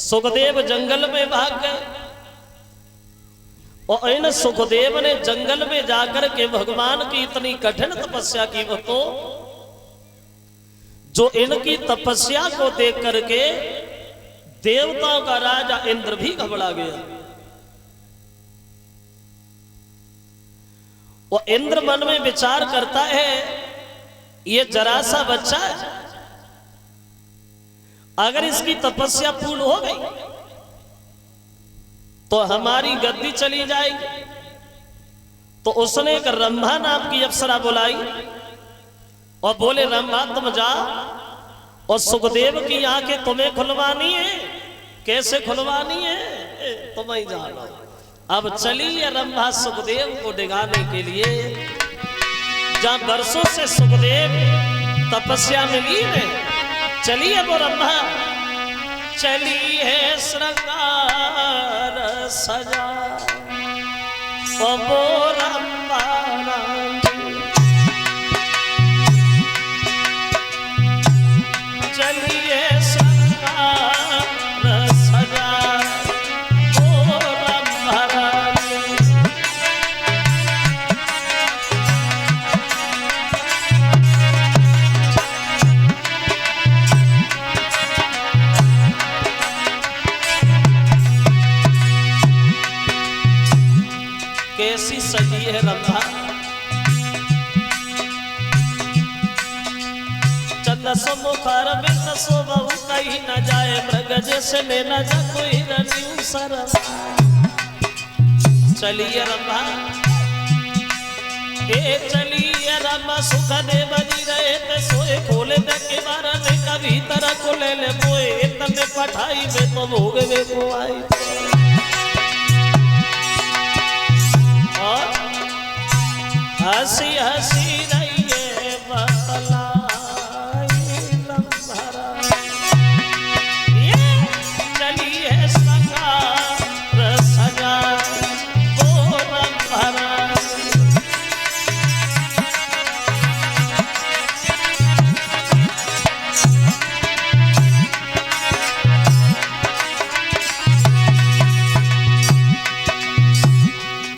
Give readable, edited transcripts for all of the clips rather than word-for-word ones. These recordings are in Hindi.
सुखदेव जंगल में भाग गए और इन सुखदेव ने जंगल में जाकर के भगवान की इतनी कठिन तपस्या की, वो तो जो इनकी तपस्या को देख करके देवताओं का राजा इंद्र भी घबरा गया। और इंद्र मन में विचार करता है, ये जरा सा बच्चा है, अगर इसकी तपस्या पूर्ण हो गई तो हमारी गद्दी चली जाएगी। तो उसने एक रंभा नाम की अप्सरा बुलाई और बोले, रंभा तुम जाओ और सुखदेव की आंखें तुम्हें खुलवानी है। कैसे खुलवानी है? तुम ही जानो। अब चली रंभा सुखदेव को डिगाने के लिए, जहां वर्षों से सुखदेव तपस्या में लीन है, चलिए वो रंभा चली है श्रृंगार सजा और वो रंभा चलिए श्रृंगार सजा वो रंभा। कैसी सजी है रंभा, चंद सो मुखार में सो बहु कहीं न जाए, मृग जैसे लेना जा कोई रनियु सरम। चलिए रंभा, ए चलिए रंभा, सुखदेव जी रहे ते सोए, खोले दे के बारा ने कभी तरह को ले ले मोए, तने पठाई में तो भोग में को आई। हसी हसी रहिए बतलाई लंबरा, ये चलिए श्रृंगार सजा वो रंभा।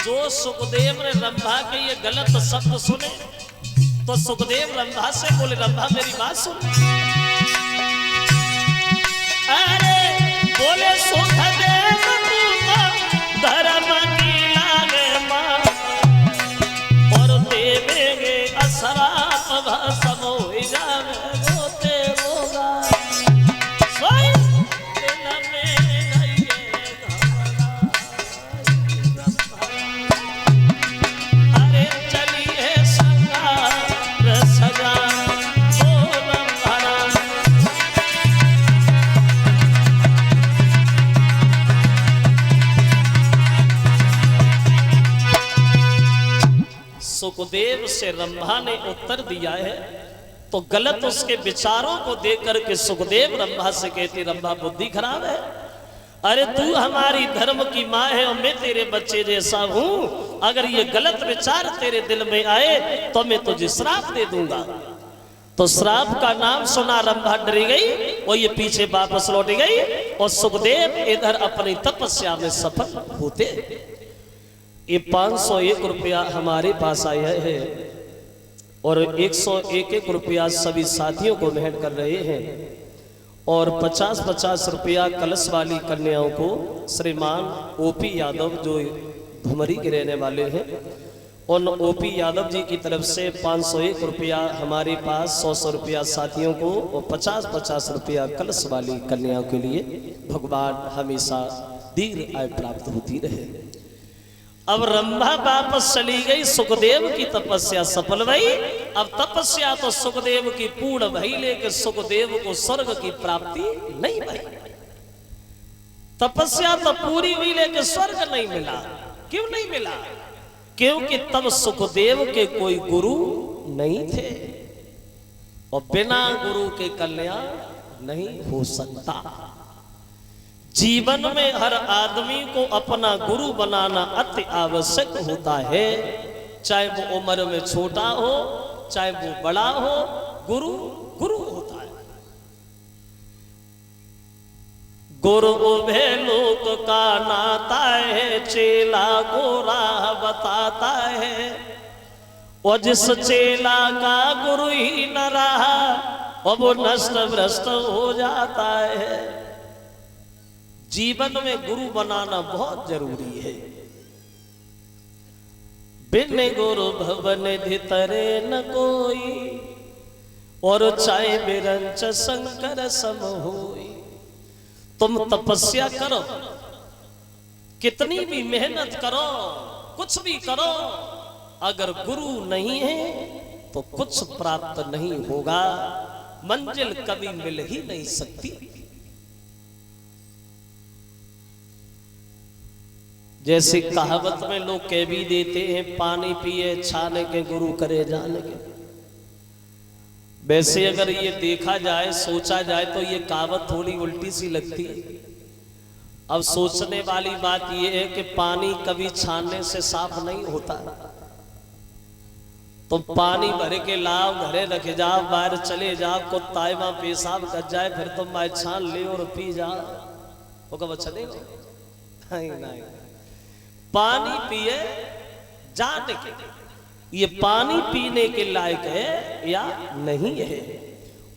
जो सुखदेव ने रंभा के ये गलत शब्द सुने तो सुखदेव रंभा से बोले, रंभा मेरी बात सुन। अरे बोले सुखदेव तू तो धर्म की लागे मां और देवेंगे असराप भस्म हो जावे रोते होगा सोई दिल में नहीं घबरा। अरे चलिए श्रृंगार सजा वो रंभा। सुखदेव से रंभा ने उत्तर दिया है तो गलत उसके विचारों को देख करके सुखदेव रंभा से कहते, रंभा बुद्धि खराब है। अरे तू हमारी धर्म की माँ है और मैं तेरे बच्चे जैसा हूं, अगर ये गलत विचार तेरे दिल में आए तो मैं तुझे श्राप दे दूंगा। तो श्राप का नाम सुना रंभा डरी गई और ये पीछे वापस लौट गई और सुखदेव इधर अपनी तपस्या में सफल होते। ये 501 रुपया हमारे पास आया है और 101 रुपया सभी साथियों को भेंट कर रहे हैं और 50-50 रुपया कलश वाली कन्याओं को श्रीमान ओपी यादव जो धुमरी के रहने वाले हैं, और ओपी यादव जी की तरफ से 501 रुपया हमारे पास, 100 रुपया साथियों को और 50-50 रुपया कलश वाली कन्याओं के लिए। भगवान हमेशा दीर्घ आयु प्राप्त होती रहे। अब रंभा वापस चली गई, सुखदेव की तपस्या सफल भई। अब तपस्या तो सुखदेव की पूर्ण भई, लेकिन सुखदेव को स्वर्ग की प्राप्ति नहीं भई। तपस्या तो पूरी हुई लेकिन स्वर्ग नहीं मिला। क्यों नहीं मिला? क्योंकि तब सुखदेव के कोई गुरु नहीं थे और बिना गुरु के कल्याण नहीं हो सकता। जीवन में हर आदमी को अपना गुरु बनाना अति आवश्यक होता है, चाहे वो उम्र में छोटा हो चाहे वो बड़ा हो, गुरु गुरु होता है। गुरु उभे लोक का नाता है, चेला को राह बताता है। और जिस चेला का गुरु ही न रहा, और वो नष्ट भ्रष्ट हो जाता है। जीवन में गुरु बनाना बहुत जरूरी है। बिन गुरु भवन धितरे न कोई, और चाहे बिरंच शंकर सम होई। तुम तपस्या करो, कितनी भी मेहनत करो, कुछ भी करो, अगर गुरु नहीं है तो कुछ प्राप्त नहीं होगा, मंजिल कभी मिल ही नहीं सकती। जैसे कहावत में लोग कह भी देते हैं, पानी पिए छाने के गुरु करे जाने के। वैसे अगर ये देखा जाए, सोचा जाए तो ये कहावत थोड़ी उल्टी सी लगती है। अब सोचने वाली बात ये है कि पानी कभी छानने से साफ नहीं होता। तो पानी भर के लाओ, घरे रखे जाओ, बाहर चले जाओ, कुत्ता वहां पेशाब कर जाए, फिर तुम मैं छान ले और पी जाओ, वो कब चलेगा? नहीं नहीं, पानी पिए जाने के, ये पानी पीने के लायक है या नहीं है।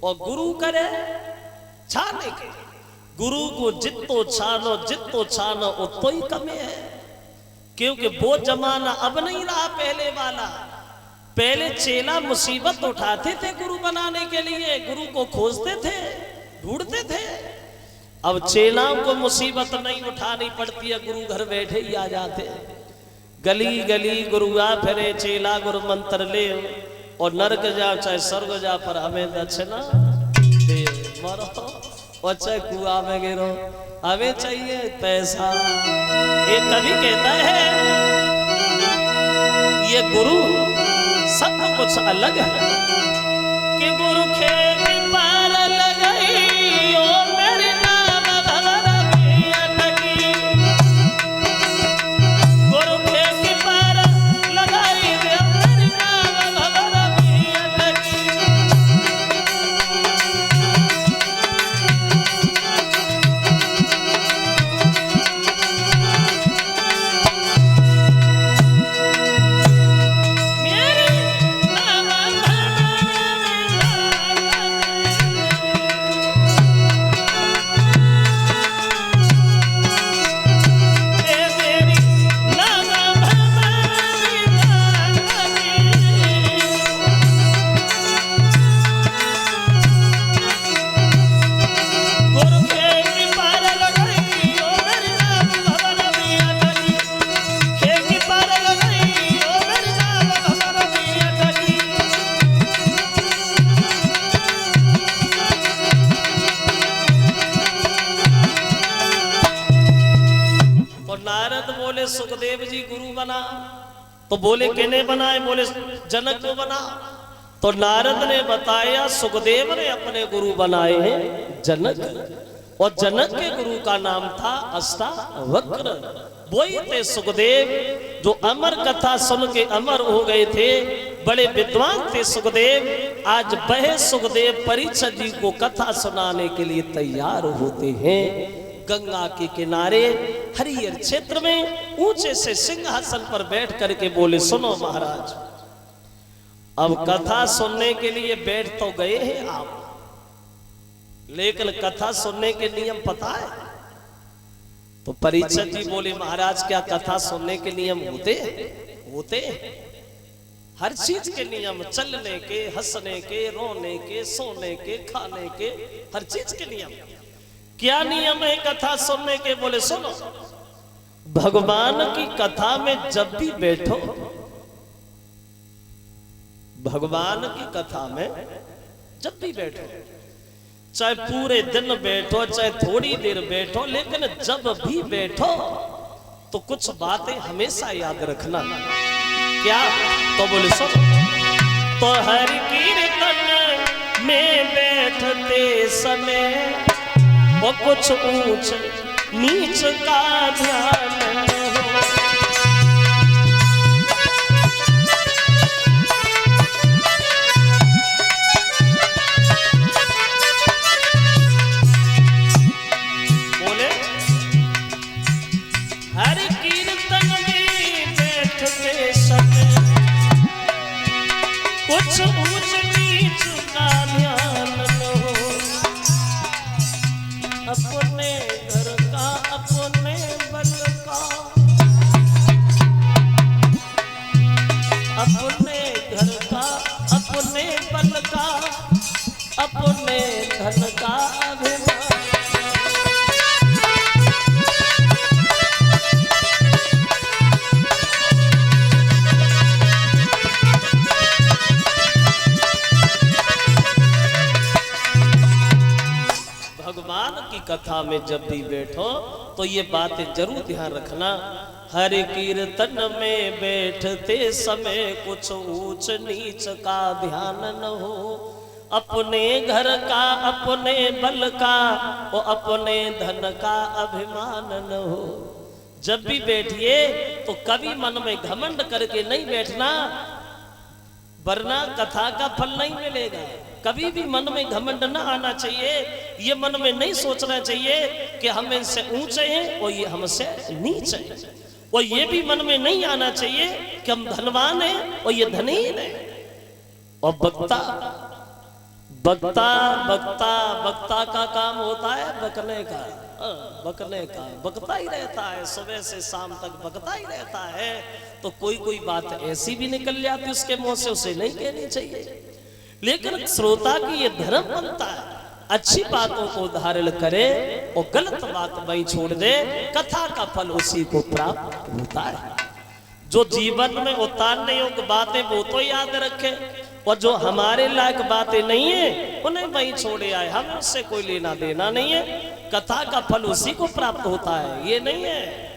और गुरु करे छाने के, गुरु को जितो छानो उतो ही कमे है। क्योंकि वो जमाना अब नहीं रहा पहले वाला। पहले चेला मुसीबत उठाते थे गुरु बनाने के लिए, गुरु को खोजते थे, ढूंढते थे। अब चेलाओं को मुसीबत नहीं उठानी पड़ती है, गुरु घर बैठे ही आ जाते। गली गली गुरुआ फिरे, चेला गुरु मंत्र ले, और नरक जा चाहे स्वर्ग जा, पर हमें दक्षिणा दे मरो, और चाहे कुआं में गिरो, हमें चाहिए पैसा। ये कभी कहता है ये गुरु सब कुछ अलग है कि गुरु खेत पार लगाई, ओ मेरे नाम भगवान अटकी। गुरु खेत पार लगाई, मेरे नाम भगवान अटकी। सुखदेव जी गुरु बना, तो बोले किने बनाए? बोले जनक को बना। तो नारद ने बताया सुखदेव ने अपने गुरु बनाए हैं जनक, और जनक के गुरु का नाम था अष्टावक्र। वही थे सुखदेव जो अमर कथा सुन के अमर हो गए थे, बड़े विद्वान थे सुखदेव। आज वह सुखदेव परीक्षित जी को कथा सुनाने के लिए तैयार होते हैं। गंगा के किनारे हरियर क्षेत्र में ऊंचे से सिंहासन पर बैठ करके बोले, सुनो महाराज, अब कथा सुनने के लिए बैठ तो गए हैं आप, लेकिन कथा सुनने के नियम पता है? तो परीक्षित जी बोले, महाराज क्या कथा सुनने के नियम होते होते? हर चीज के नियम, चलने के, हंसने के, रोने के, सोने के, खाने के, हर चीज के नियम। क्या नियम है कथा सुनने के? बोले सुनो, भगवान की कथा में जब भी बैठो, भगवान की कथा में जब भी बैठो, चाहे पूरे दिन बैठो, चाहे थोड़ी देर बैठो, लेकिन जब भी बैठो तो कुछ बातें हमेशा याद रखना। क्या? तो बोले सुनो, तो हर कीर्तन में बैठते समय वो कुछ ऊंच नीच का ध्यान हो। बोले अपने घर का अपने बल का, अपने घर का अपने बल का, अपने धन का अभिमान। भगवान की कथा में जब भी बैठो तो ये बातें जरूर ध्यान रखना। हर कीर्तन में बैठते समय कुछ ऊंच नीच का ध्यान न हो, अपने घर का अपने बल का और अपने धन का अभिमान न हो। जब भी बैठिए तो कभी मन में घमंड करके नहीं बैठना, वरना कथा का फल नहीं मिलेगा। कभी भी मन में घमंड न आना चाहिए, ये मन में नहीं सोचना चाहिए कि हम इनसे ऊंचे हैं और ये हमसे नीचे हैं, और ये भी मन में नहीं आना चाहिए कि हम धनवान हैं और ये धनीन हैं। और वक्ता वक्ता वक्ता वक्ता का काम होता है बकने का, बकने का बकता ही रहता है, सुबह से शाम तक बकता ही रहता है। तो कोई कोई बात ऐसी भी निकल जाती उसके मुंह से, उसे नहीं कहनी चाहिए। लेकिन श्रोता की ये धर्म बनता है, अच्छी बातों को धारण करे और गलत बात वहीं छोड़ दे, कथा का फल उसी को प्राप्त होता है। जो जीवन में उतारने योग्य बातें वो तो याद रखे, और जो हमारे लायक बातें नहीं है उन्हें वहीं छोड़े आए, हम उससे कोई लेना देना नहीं है। कथा का फल उसी को प्राप्त होता है। ये नहीं है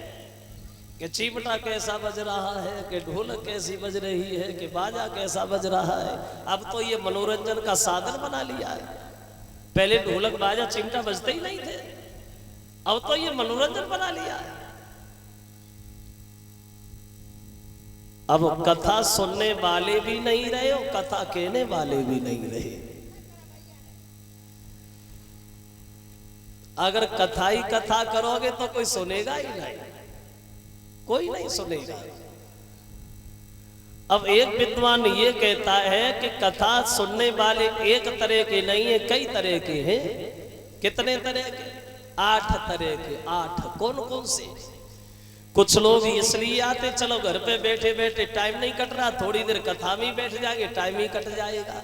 कि चिमटा कैसा बज रहा है, कि ढोलक कैसी बज रही है, कि बाजा कैसा बज रहा है। अब तो ये मनोरंजन का साधन बना लिया है। पहले ढोलक बाजा चिमटा बजते ही नहीं थे, अब तो ये मनोरंजन बना लिया है। अब कथा सुनने वाले भी नहीं रहे और कथा कहने वाले भी नहीं रहे। अगर कथा ही कथा करोगे तो कोई सुनेगा ही नहीं, कोई नहीं सुनेगा। अब एक विद्वान ये कहता है कि कथा सुनने वाले एक तरह के नहीं है, कई तरह के हैं। कितने तरह के? 8 तरह के। 8 कौन कौन से? कुछ लोग इसलिए आते, चलो घर पे बैठे बैठे टाइम नहीं कट रहा, थोड़ी देर कथा में बैठ जाएंगे, टाइम ही कट जाएगा।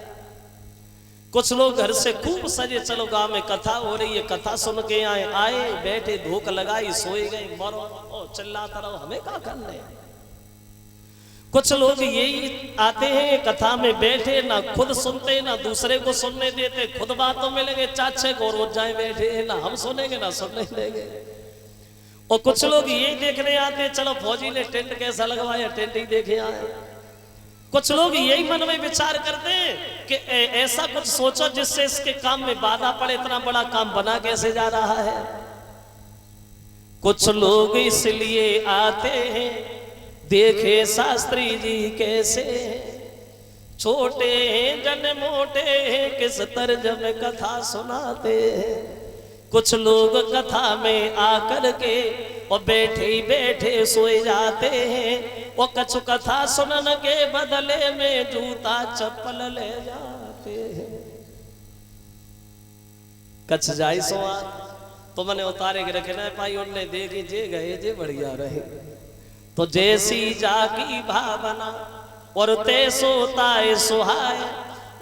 कुछ लोग घर से खूब सजे, चलो गांव में कथा हो रही है, कथा सुन के आए बैठे, धूप लगाई, सोए गए, मरो चिल्लाता रहो, हमें क्या करना है। कुछ लोग यही आते हैं, कथा में बैठे, ना खुद सुनते ना दूसरे को सुनने देते, खुद बातों में लगे, चाचे को रोज जाए बैठे, ना हम सुनेंगे ना सुनने देंगे। और कुछ लोग यही देखने आते, चलो फौजी ने टेंट कैसा लगवाया, टेंट ही देखे आए। कुछ लोग यही मन में विचार करते हैं कि ऐसा कुछ सोचो जिससे इसके काम में बाधा पड़े, इतना बड़ा काम बना कैसे जा रहा है। कुछ लोग इसलिए आते हैं, देखे शास्त्री जी कैसे छोटे हैं जन मोटे हैं, किस तर्ज में कथा सुनाते हैं। कुछ लोग कथा में आकर के और बैठे ही बैठे सोए जाते हैं, और कछु कथा सुनन के बदले में जूता चप्पल ले जाते हैं। कछ जाई सोआ तो मैंने उतारे के रखे ना पाई, उनने देखी जे गए जे बढ़िया रहे। तो जैसी जागी भावना और ते सोताए सुहाए,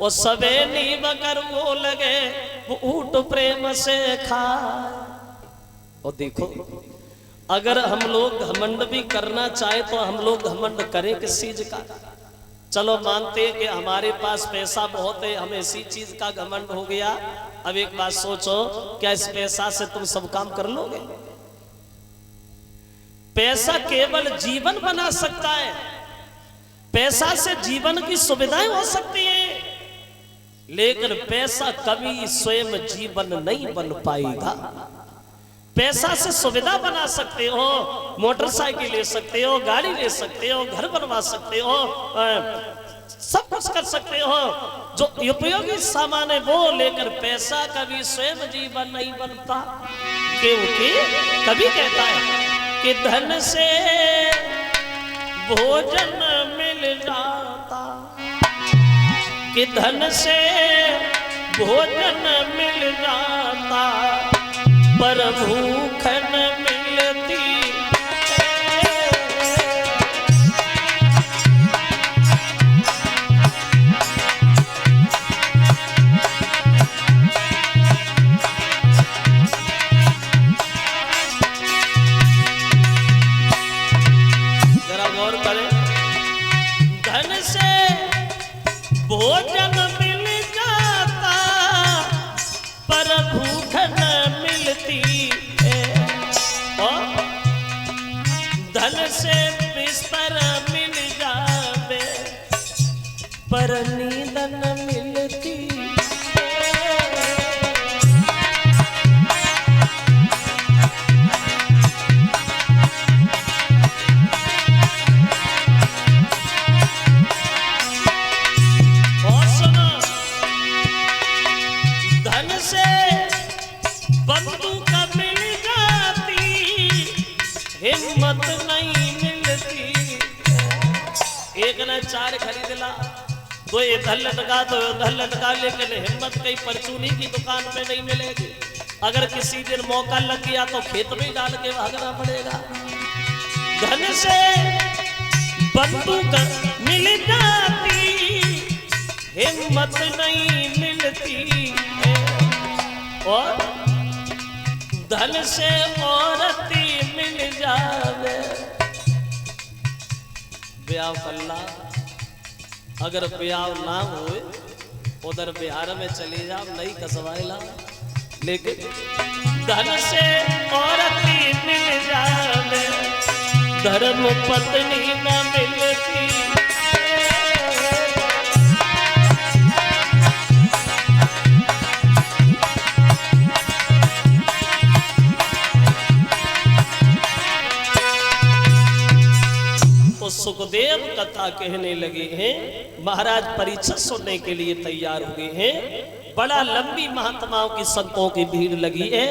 और सबे नीब कर वो लगे वो ऊट प्रेम से खाए। और देखो, अगर हम लोग घमंड भी करना चाहे तो हम लोग घमंड करें किस चीज का? चलो मानते हैं कि हमारे पास पैसा बहुत है, हमें इसी चीज का घमंड हो गया। अब एक बात सोचो, क्या इस पैसा से तुम सब काम कर लोगे? पैसा केवल जीवन बना सकता है, पैसा से जीवन की सुविधाएं हो सकती हैं, लेकिन पैसा कभी स्वयं जीवन नहीं बन पाएगा। पैसा से सुविधा बना सकते हो, मोटरसाइकिल ले सकते हो, गाड़ी ले सकते हो, घर बनवा सकते हो, सब कुछ कर सकते हो जो उपयोगी सामान है वो, लेकर पैसा कभी स्वयं जीवन नहीं बनता। क्योंकि कभी कहता है कि धन से भोजन मिल जाता, कि धन से भोजन मिल जाता, पर भूख न मिलती। जरा गौर करें, धन से भोजन मिल जाता पर भूख न मिलती है, और धन से बिस्तर मिल जावे पर नींद न मिलती है। और सुनो, धन से बंदूक मिल जाती हिम्मत नहीं मिलती। एक ने 4 खरीद ला, तो इधर लटका तो उधर लटका, लेकिन हिम्मत कहीं परचूनी की दुकान पे नहीं मिलेगी। अगर किसी दिन मौका लग गया तो खेत में डाल के भागना पड़ेगा। धन से बंदूक मिल जाती हिम्मत नहीं मिलती है, और धन से औरत मिल जावे ब्याह कल्ला। अगर ब्याह ना होए उधर बिहार में चले जाओ, नहीं कसवाएला, लेकिन धन से औरत मिल जावे धर्म पत्नी न मिलती। सुखदेव कथा कहने लगे हैं, महाराज परीक्षित सुनने के लिए तैयार हुए हैं। बड़ा लंबी महात्माओं की संतों की भीड़ लगी है,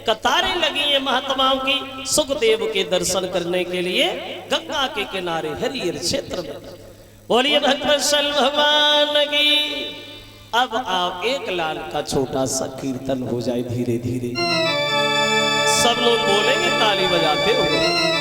कतारें लगी हैं महात्माओं की सुखदेव के दर्शन करने के लिए गंगा के किनारे हरिहर क्षेत्र में। बोलिए भक्तवत्सल भगवान की। अब आप एक लाल का छोटा सा कीर्तन हो जाए धीरे धीरे, सब लोग बोलेंगे ताली बजाते हुए।